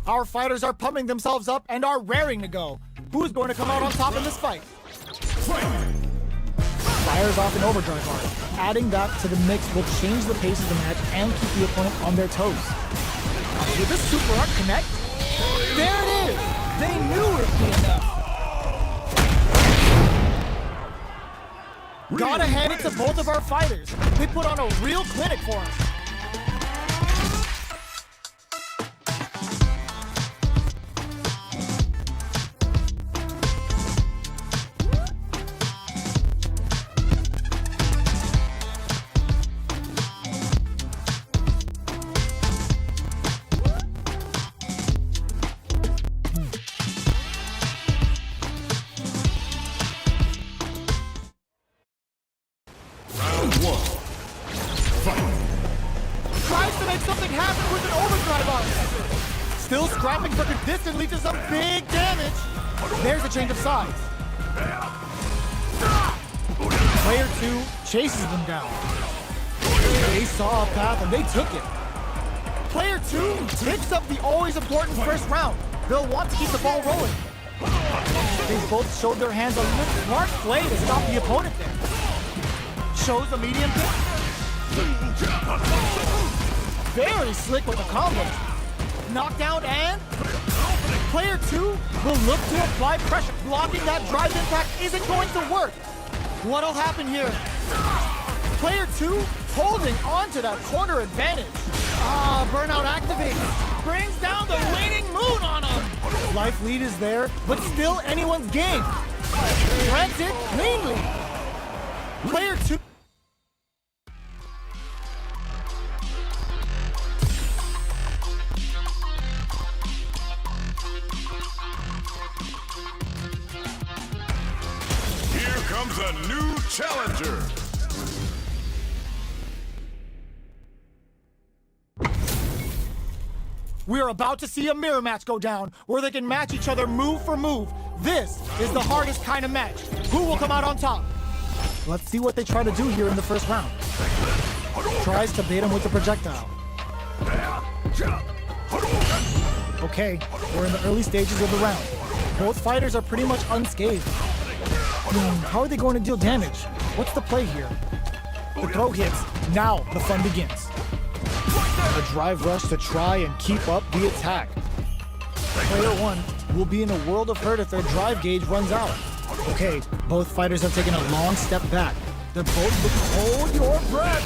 Our fighters are pumping themselves up and are raring to go. Who's going to come out on top in this fight? Fires off an overdrive art. Adding that to the mix will change the pace of the match and keep the opponent on their toes. Will this super art connect? There it is! They knew it'd be enough. Gotta hand it to both of our fighters. They put on a real clinic for us. Tries to make something happen with an overdrive on it. Still scrapping for consistently to some big damage. There's a change of sides. Player 2 chases them down. They saw a path and they took it. Player 2 picks up the always important first round. They'll want to keep the ball rolling. They both showed their hands a little smart play to stop the opponent there. Shows a medium kick. Very slick with the combo. Knockdown and player 2 will look to apply pressure. Blocking that drive impact isn't going to work. What'll happen here? Player 2 holding on to that corner advantage. Burnout activates. Brings down the waning moon on him. Life lead is there, but still anyone's game. Grants it cleanly. Player 2. Comes a new challenger. We're about to see a mirror match go down, where they can match each other move for move. This is the hardest kind of match. Who will come out on top? Let's see what they try to do here in the first round. Tries to bait him with the projectile. Okay, we're in the early stages of the round. Both fighters are pretty much unscathed. How are they going to deal damage? What's the play here? The throw hits. Now the fun begins. A drive rush to try and keep up the attack. Player 1 will be in a world of hurt if their drive gauge runs out. Okay, both fighters have taken a long step back. They're both looking, hold your breath.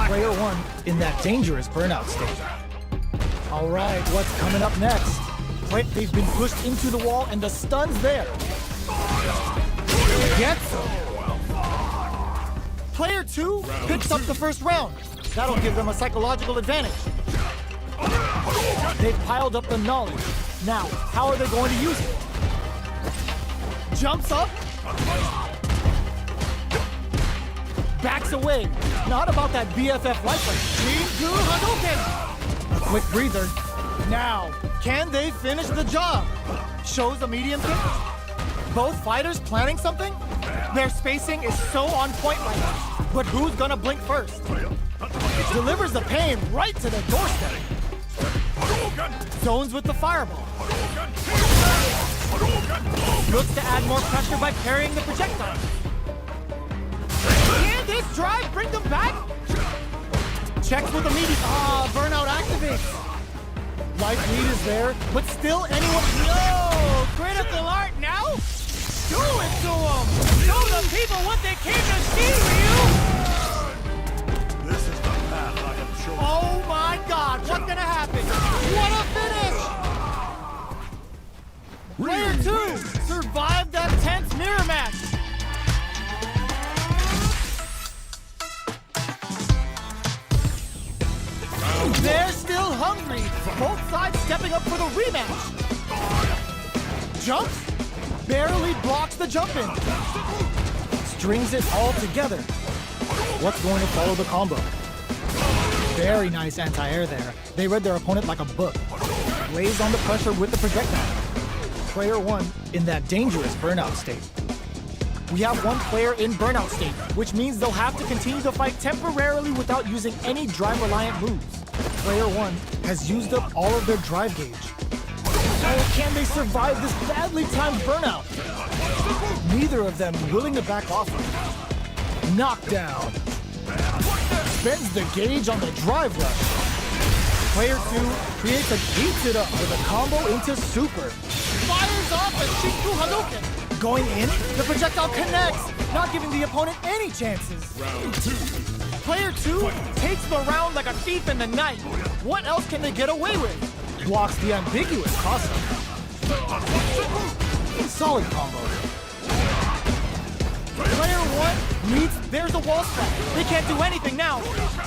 Player 1 in that dangerous burnout state. All right, what's coming up next? They've been pushed into the wall and the stun's there. Gets him. Player 2 picks up the first round. That'll give them a psychological advantage. They've piled up the knowledge. Now, how are they going to use it? Jumps up. Backs away. Not about that BFF lifeline. A quick breather. Now, can they finish the job? Shows a medium kick. Both fighters planning something? Their spacing is so on point right now. But who's gonna blink first? Delivers the pain right to their doorstep. Zones with the fireball. Looks to add more pressure by parrying the projectile. Can this drive bring them back? Checks with immediate. Burnout activates. Life lead is there, but still anyone. No! Critical art now? Do it to them! Show the people what they came to see, Ryu! This is the path I have chosen. Oh my God, what's gonna happen? What a finish! Player 2 survived that tense mirror match. They're still hungry. Both sides stepping up for the rematch. Jumps. Barely blocks the jump in. Strings it all together. What's going to follow the combo? Very nice anti-air there. They read their opponent like a book. Lays on the pressure with the projectile. Player 1 in that dangerous burnout state. We have one player in burnout state, which means they'll have to continue to fight temporarily without using any drive-reliant moves. Player 1 has used up all of their drive gauge. Oh, can they survive this badly timed burnout? Neither of them willing to back off. Knockdown. Spends the gauge on the drive rush. Player 2 creates a eats it up with a combo into super. Fires off a Shinku Hadouken. Going in, the projectile connects, not giving the opponent any chances. Round 2. Player 2 takes the round like a thief in the night. What else can they get away with? Blocks the ambiguous crossover. Solid combo. Player 1 needs, there's a wall strike. They can't do anything now.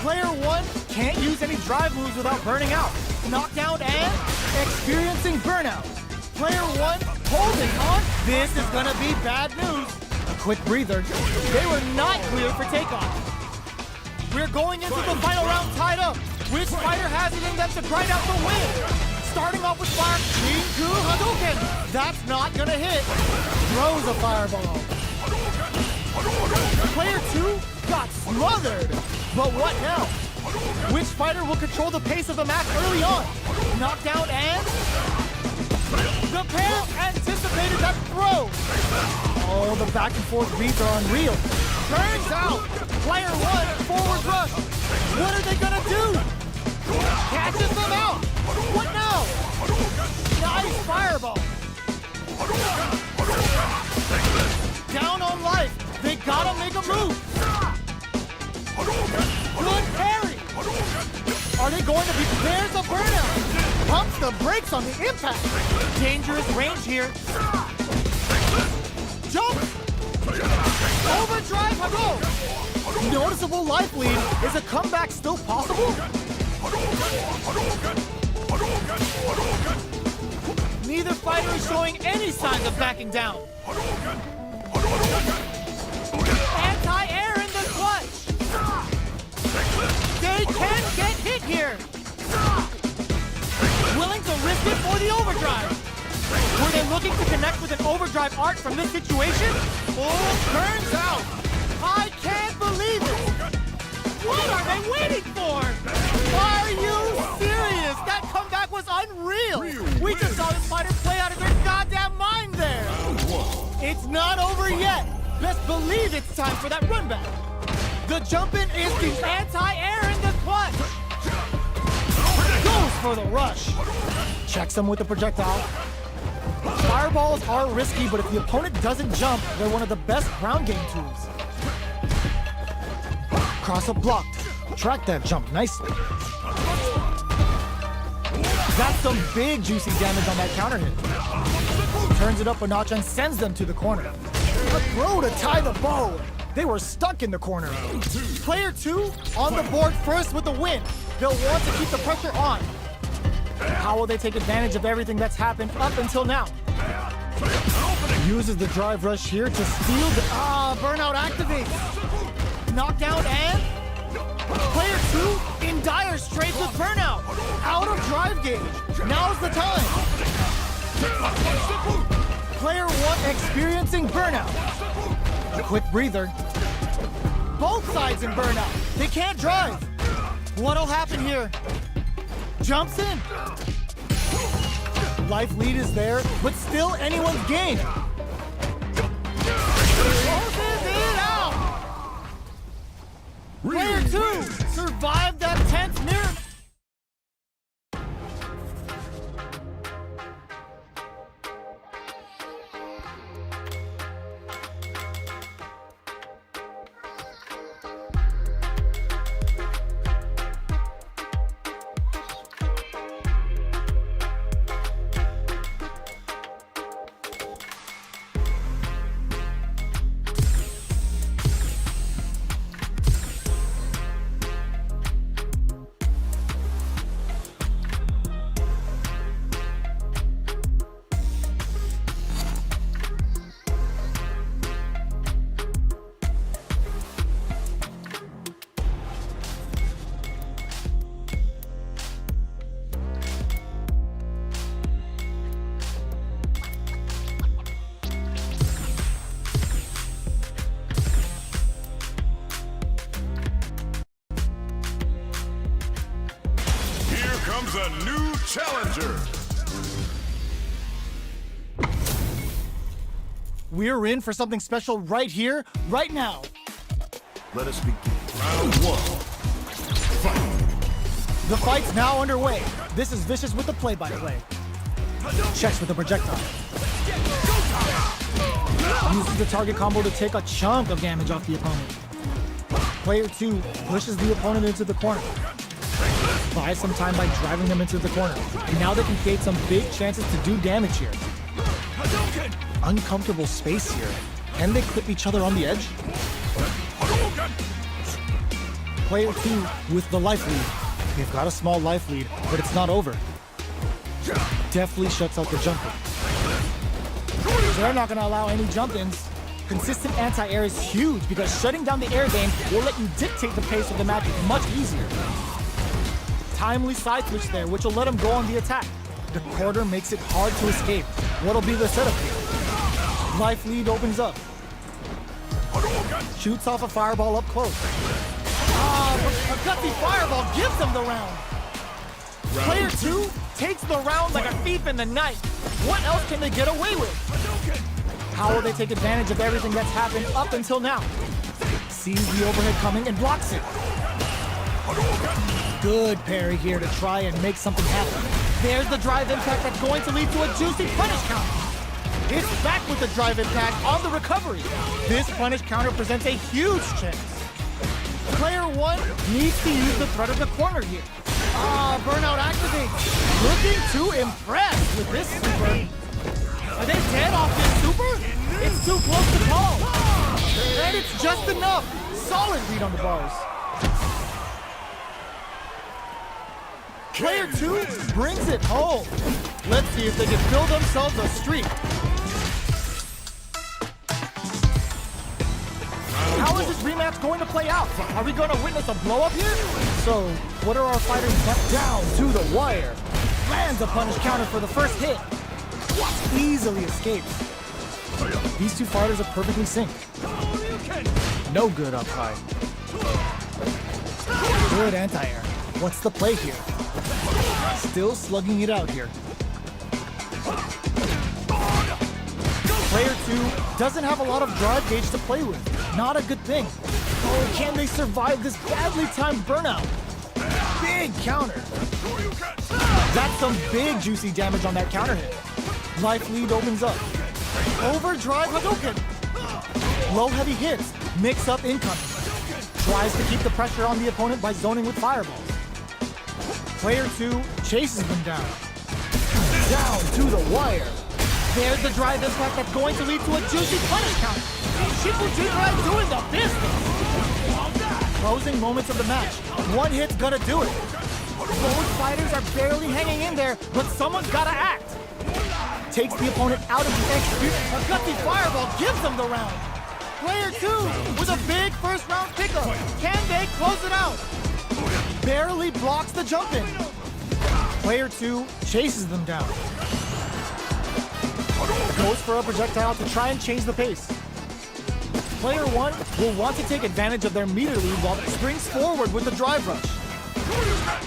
Player 1 can't use any drive moves without burning out. Knockdown and experiencing burnout. Player 1 holding on. This is gonna be bad news. A quick breather. They were not cleared for takeoff. We're going into the final round tied up. Which fighter has it in them to grind out the win? Starting off with fire, Shinku Hadouken. That's not gonna hit. Throws a fireball. Player 2 got smothered. But what now? Which fighter will control the pace of the match early on? Knockdown and... the pair anticipated that throw. Oh, the back and forth reads are unreal. Turns out, player 1 forward rush. What are they gonna do? Catches them out. What now? Nice fireball. Down on life. They gotta make a move. Good parry. Are they going to be? There's a burnout. Pumps the brakes on the impact. Dangerous range here. Jump. Overdrive Hadouken. Noticeable life lead. Is a comeback still possible? Neither fighter is showing any signs of backing down. Anti-air in the clutch. They can get hit here. Willing to risk it for the overdrive. Were they looking to connect with an overdrive art from this situation? Oh, turns out. I can't believe it. What are they waiting for? Are you serious? That comeback was unreal. We just saw this fighter play out of their goddamn mind there. It's not over yet. Best believe it's time for that run back. The jump in is the anti-air in the clutch. Goes for the rush. Checks him with the projectile. Fireballs are risky, but if the opponent doesn't jump, they're one of the best ground game tools. Cross-up blocked. Track that jump nicely. That's some big juicy damage on that counter hit. Turns it up a notch and sends them to the corner. A throw to tie the bow. They were stuck in the corner. Player 2 on the board first with the win. They'll want to keep the pressure on. How will they take advantage of everything that's happened up until now? Uses the drive rush here to steal the... burnout activates. Knockdown and... Player 2 in dire straits with burnout. Out of drive gauge. Now's the time. Player 1 experiencing burnout. A quick breather. Both sides in burnout. They can't drive. What'll happen here? Jumps in. Life lead is there, but still anyone's game. Closes it out. Player 2 survived that tense mirror. Choose a new challenger. We're in for something special right here, right now. Let us begin. Round one. Fight. The fight's now underway. This is Vicious with the play-by-play. Checks with the projectile. Uses the target combo to take a chunk of damage off the opponent. Player 2 pushes the opponent into the corner. Buys some time by driving them into the corner. And now they can create some big chances to do damage here. Uncomfortable space here. Can they clip each other on the edge? Player 2 with the life lead. They've got a small life lead, but it's not over. Deftly shuts out the jumper. They're not going to allow any jump-ins. Consistent anti-air is huge because shutting down the air game will let you dictate the pace of the match much easier. Timely side switch there, which will let him go on the attack. The quarter makes it hard to escape. What'll be the setup here? Life lead opens up. Shoots off a fireball up close. But a gutsy fireball gives them the round. Player 2 takes the round like a thief in the night. What else can they get away with? How will they take advantage of everything that's happened up until now? Sees the overhead coming and blocks it. Good parry here to try and make something happen. There's the drive impact that's going to lead to a juicy punish counter. It's back with the drive impact on the recovery. This punish counter presents a huge chance. Player 1 needs to use the threat of the corner here. Burnout activates. Looking to impress with this super. Are they dead off this super? It's too close to call. And it's just enough. Solid read on the bars. Player 2 brings it home. Let's see if they can build themselves a streak. How is this rematch going to play out? Are we going to witness a blow-up here? So, what are our fighters left down to the wire? Lands a punish counter for the first hit. Easily escapes. These two fighters are perfectly synced. No good up high. Good anti-air. What's the play here? Still slugging it out here. Player 2 doesn't have a lot of drive gauge to play with. Not a good thing. Oh, can they survive this badly timed burnout? Big counter. That's some big juicy damage on that counter hit. Life lead opens up. Overdrive Hadouken. Low heavy hits. Mix up incoming. Tries to keep the pressure on the opponent by zoning with fireballs. Player 2 chases them down. Down to the wire. There's the drive impact that's going to lead to a juicy punish counter. Shifuji doing the business. Closing moments of the match. One hit's gonna do it. Both fighters are barely hanging in there, but someone's gotta act. Takes the opponent out of the execute. A gutsy fireball gives them the round. Player 2 with a big first round pickup. Can they close it out? Barely blocks the jump in. Player 2 chases them down. Goes for a projectile to try and change the pace. Player 1 will want to take advantage of their meter lead while it springs forward with the drive rush.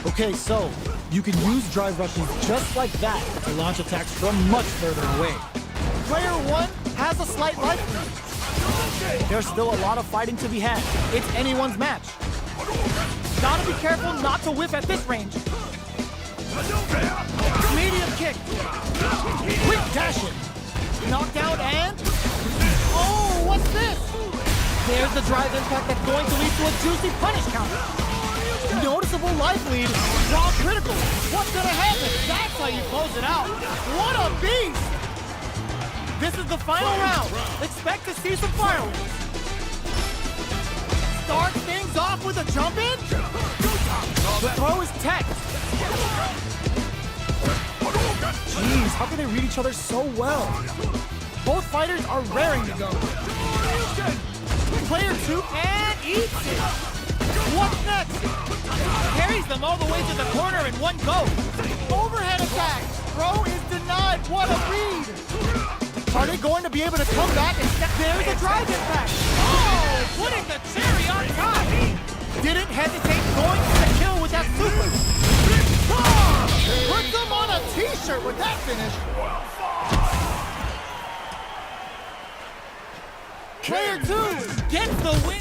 Okay, so you can use drive rushes just like that to launch attacks from much further away. Player 1 has a slight life lead. There's still a lot of fighting to be had. It's anyone's match. Gotta be careful not to whiff at this range. Medium kick. Quick dash in. Knockdown and... Oh, what's this? There's the drive impact that's going to lead to a juicy punish counter. Noticeable life lead. Raw critical. What's gonna happen? That's how you close it out. What a beast! This is the final round. Expect to see some fireworks. Start things off with a jump in. The throw is tech. Jeez, how can they read each other so well? Both fighters are raring to go. Player 2 and eats it. What's next? Carries them all the way to the corner in one go. Overhead attack. Throw is denied. What a read. Are they going to be able to come back and step? There's a drive impact. Oh, putting the cherry on top. Didn't hesitate going for the kill with that super. t-shirt with that finish. Player 2 gets the win.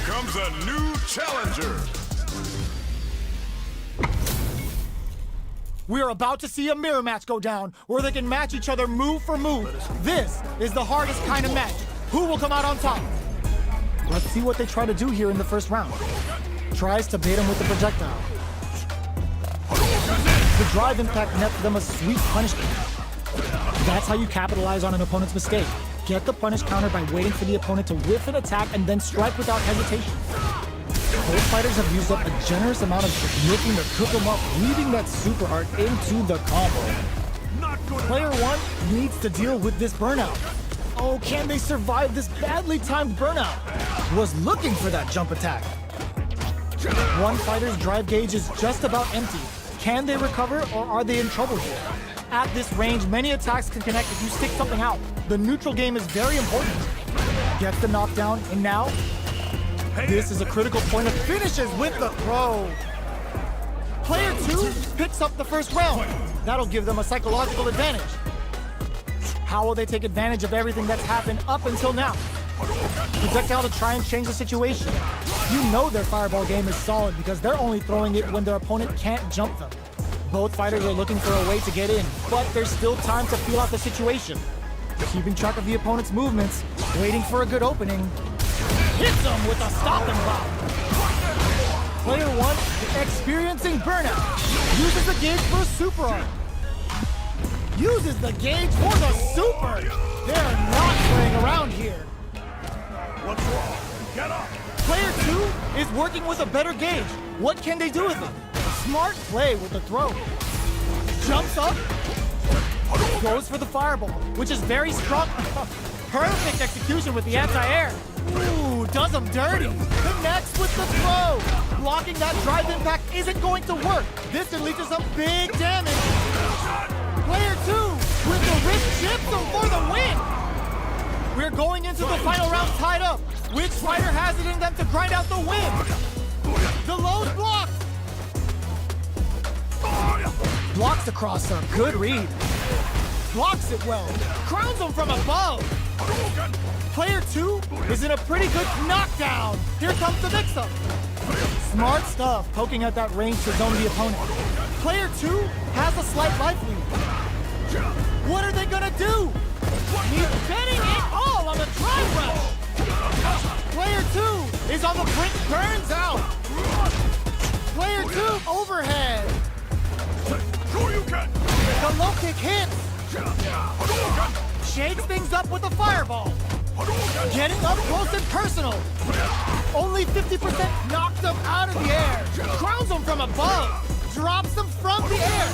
Comes a new challenger. We are about to see a mirror match go down, where they can match each other move for move. This is the hardest kind of match. Who will come out on top? Let's see what they try to do here in the first round. Tries to bait him with the projectile. The drive impact nets them a sweet punishment. That's how you capitalize on an opponent's mistake. Get the punish counter by waiting for the opponent to whiff an attack and then strike without hesitation. Both fighters have used up a generous amount of looking to cook them up, weaving that super art into the combo. Player 1 needs to deal with this burnout. Oh, can they survive this badly timed burnout? Was looking for that jump attack. One fighter's drive gauge is just about empty. Can they recover, or are they in trouble here? At this range, many attacks can connect if you stick something out. The neutral game is very important. Gets the knockdown, and now, this is a critical point of finishes with the throw. Player 2 picks up the first round. That'll give them a psychological advantage. How will they take advantage of everything that's happened up until now? Projectile to try and change the situation. You know their fireball game is solid because they're only throwing it when their opponent can't jump them. Both fighters are looking for a way to get in, but there's still time to feel out the situation. Keeping track of the opponent's movements, waiting for a good opening. Hits them with a stop and block. Player 1 experiencing burnout. Uses the gauge for a super art. Uses the gauge for the super. They're not playing around here. What's wrong? Get up! Player 2 is working with a better gauge. What can they do with it? Smart play with the throw. Jumps up. Goes for the fireball, which is very strong. Perfect execution with the anti-air. Ooh, does him dirty. Connects with the throw. Blocking that drive impact isn't going to work. This can lead to some big damage. Player 2 with the wrist chips for the win. We're going into the final round tied up. Which fighter has it in them to grind out the win? The low's blocked. Blocks the crosser. Good read. Blocks it well. Crowns him from above. Player 2 is in a pretty good knockdown. Here comes the mix-up. Smart stuff, poking at that range to zone the opponent. Player 2 has a slight life lead. What are they gonna do? He's betting it all on the drive rush. Player 2 is on the brink, burns out. Player 2 overhead. The low kick hits. Shakes things up with a fireball. Getting up close and personal. Only 50% knocks them out of the air. Crowns them from above. Drops them from the air.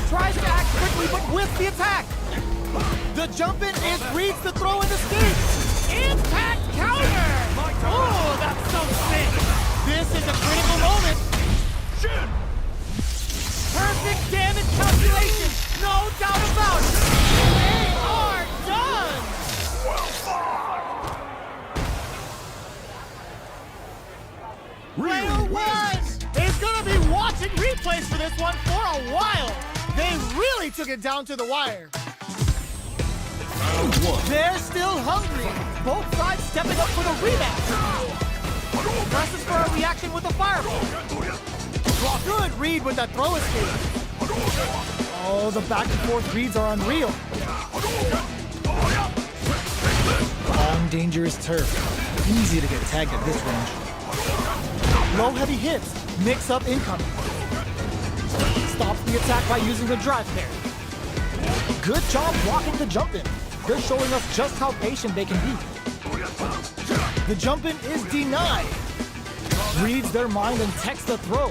Tries to act quickly but with the attack. The jump in is reads the throw and escapes. Impact counter. Oh, that's so sick. This is a critical moment. Perfect damage calculation. No doubt about it. They are done. Player 1 is going to be watching replays for this one for a while. They really took it down to the wire. They're still hungry. Both sides stepping up for the rematch. Presses for a reaction with a fireball. Good read with that throw escape. Oh, the back and forth reads are unreal. On dangerous turf. Easy to get tagged at this range. Low heavy hits. Mix up incoming. Stops the attack by using the drive pair. Good job blocking the jump in. They're showing us just how patient they can be. The jump in is denied. Reads their mind and techs the throw.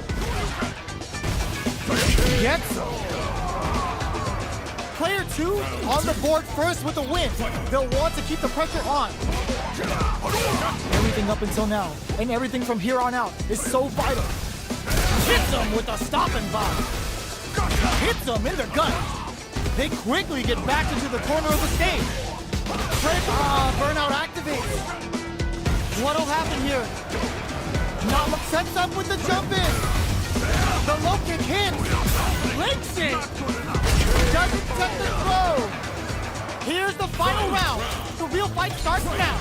Gets them. Player 2 on the board first with a win. They'll want to keep the pressure on. Everything up until now, and everything from here on out, is so vital. Hits them with a stop and bomb. Hits them in their gut. They quickly get back into the corner of the stage. Burnout activates. What'll happen here? Not sets up with the jump in. The low kick hits. Links it. Doesn't set the throw. Here's the final round. The real fight starts now.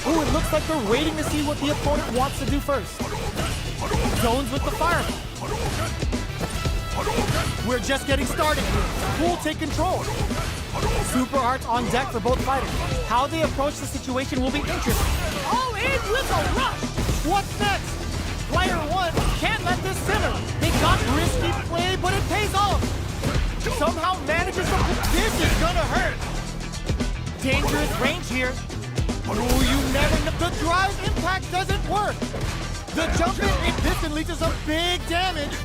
Ooh, it looks like they're waiting to see what the opponent wants to do first. Zones with the fireball. We're just getting started here. Who will take control? Super arts on deck for both fighters. How they approach the situation will be interesting. All in with a rush. What's next? Player 1 can't let this simmer. They got risky play, but it pays off. Somehow manages to... This is gonna hurt. Dangerous range here. Ooh, you never know. The drive impact doesn't work. The jump in distance leads to some big damage.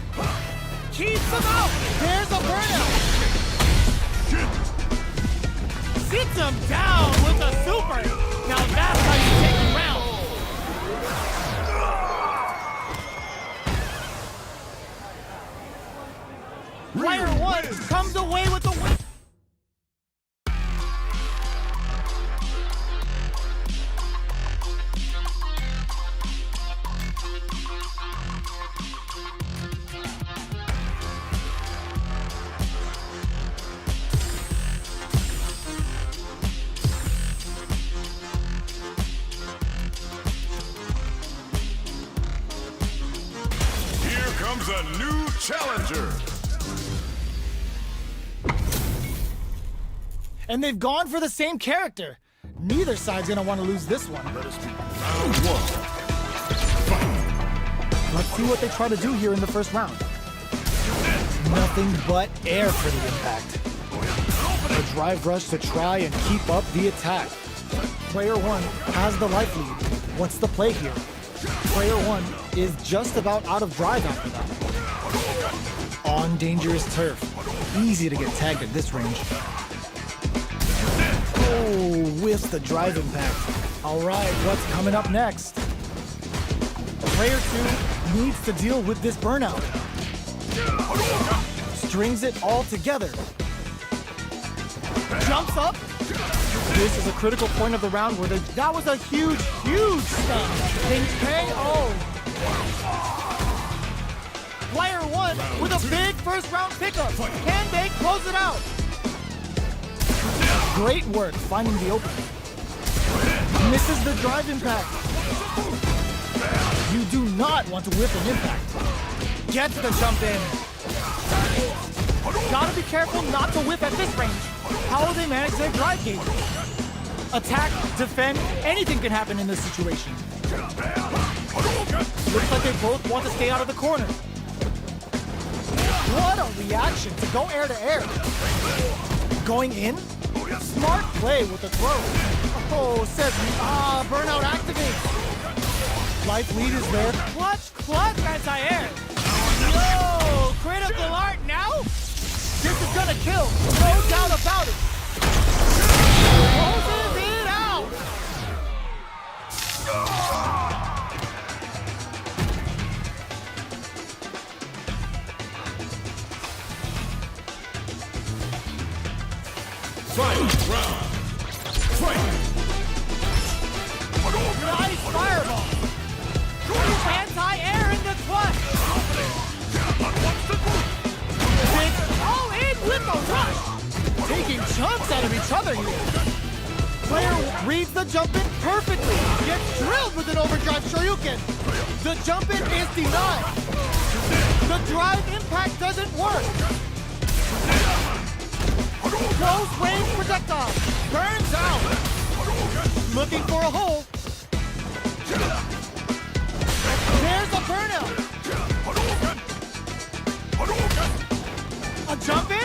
Keeps him out. There's a burnout. Sits him down with a super. Now that's how you take the round. Player 1 comes away with the win. Here comes a new challenger. And they've gone for the same character. Neither side's gonna want to lose this one. Let us be round 1. Let's see what they try to do here in the first round. Nothing but air for the impact. A drive rush to try and keep up the attack. Player 1 has the life lead. What's the play here? Player 1 is just about out of drive after that. On dangerous turf. Easy to get tagged at this range. Oh, with the drive impact. All right, what's coming up next? Player 2 needs to deal with this burnout. Strings it all together. Jumps up. This is a critical point of the round where that was a huge, huge stun. They KO. Player 1 with a big first round pickup. Can they close it out? Great work finding the opening. Misses the drive impact. You do not want to whiff an impact. Gets the jump in. Gotta be careful not to whiff at this range. How will they manage their drive gauge? Attack, defend, anything can happen in this situation. Looks like they both want to stay out of the corner. What a reaction to go air to air. Going in? Smart play with the throw. Oh, says burnout activates. Life lead is there. Clutch, anti-air. Yo, critical art now? This is gonna kill, no doubt about it. Closes it out. Nice fireball. Anti-air in the clutch. It's all in with the rush. Taking chunks out of each other here. Player reads the jump in perfectly. Gets drilled with an overdrive Shoryuken. The jump in is denied. The drive impact doesn't work. Close range projectile. Burns out. looking for a hole. There's a burnout. A jump in?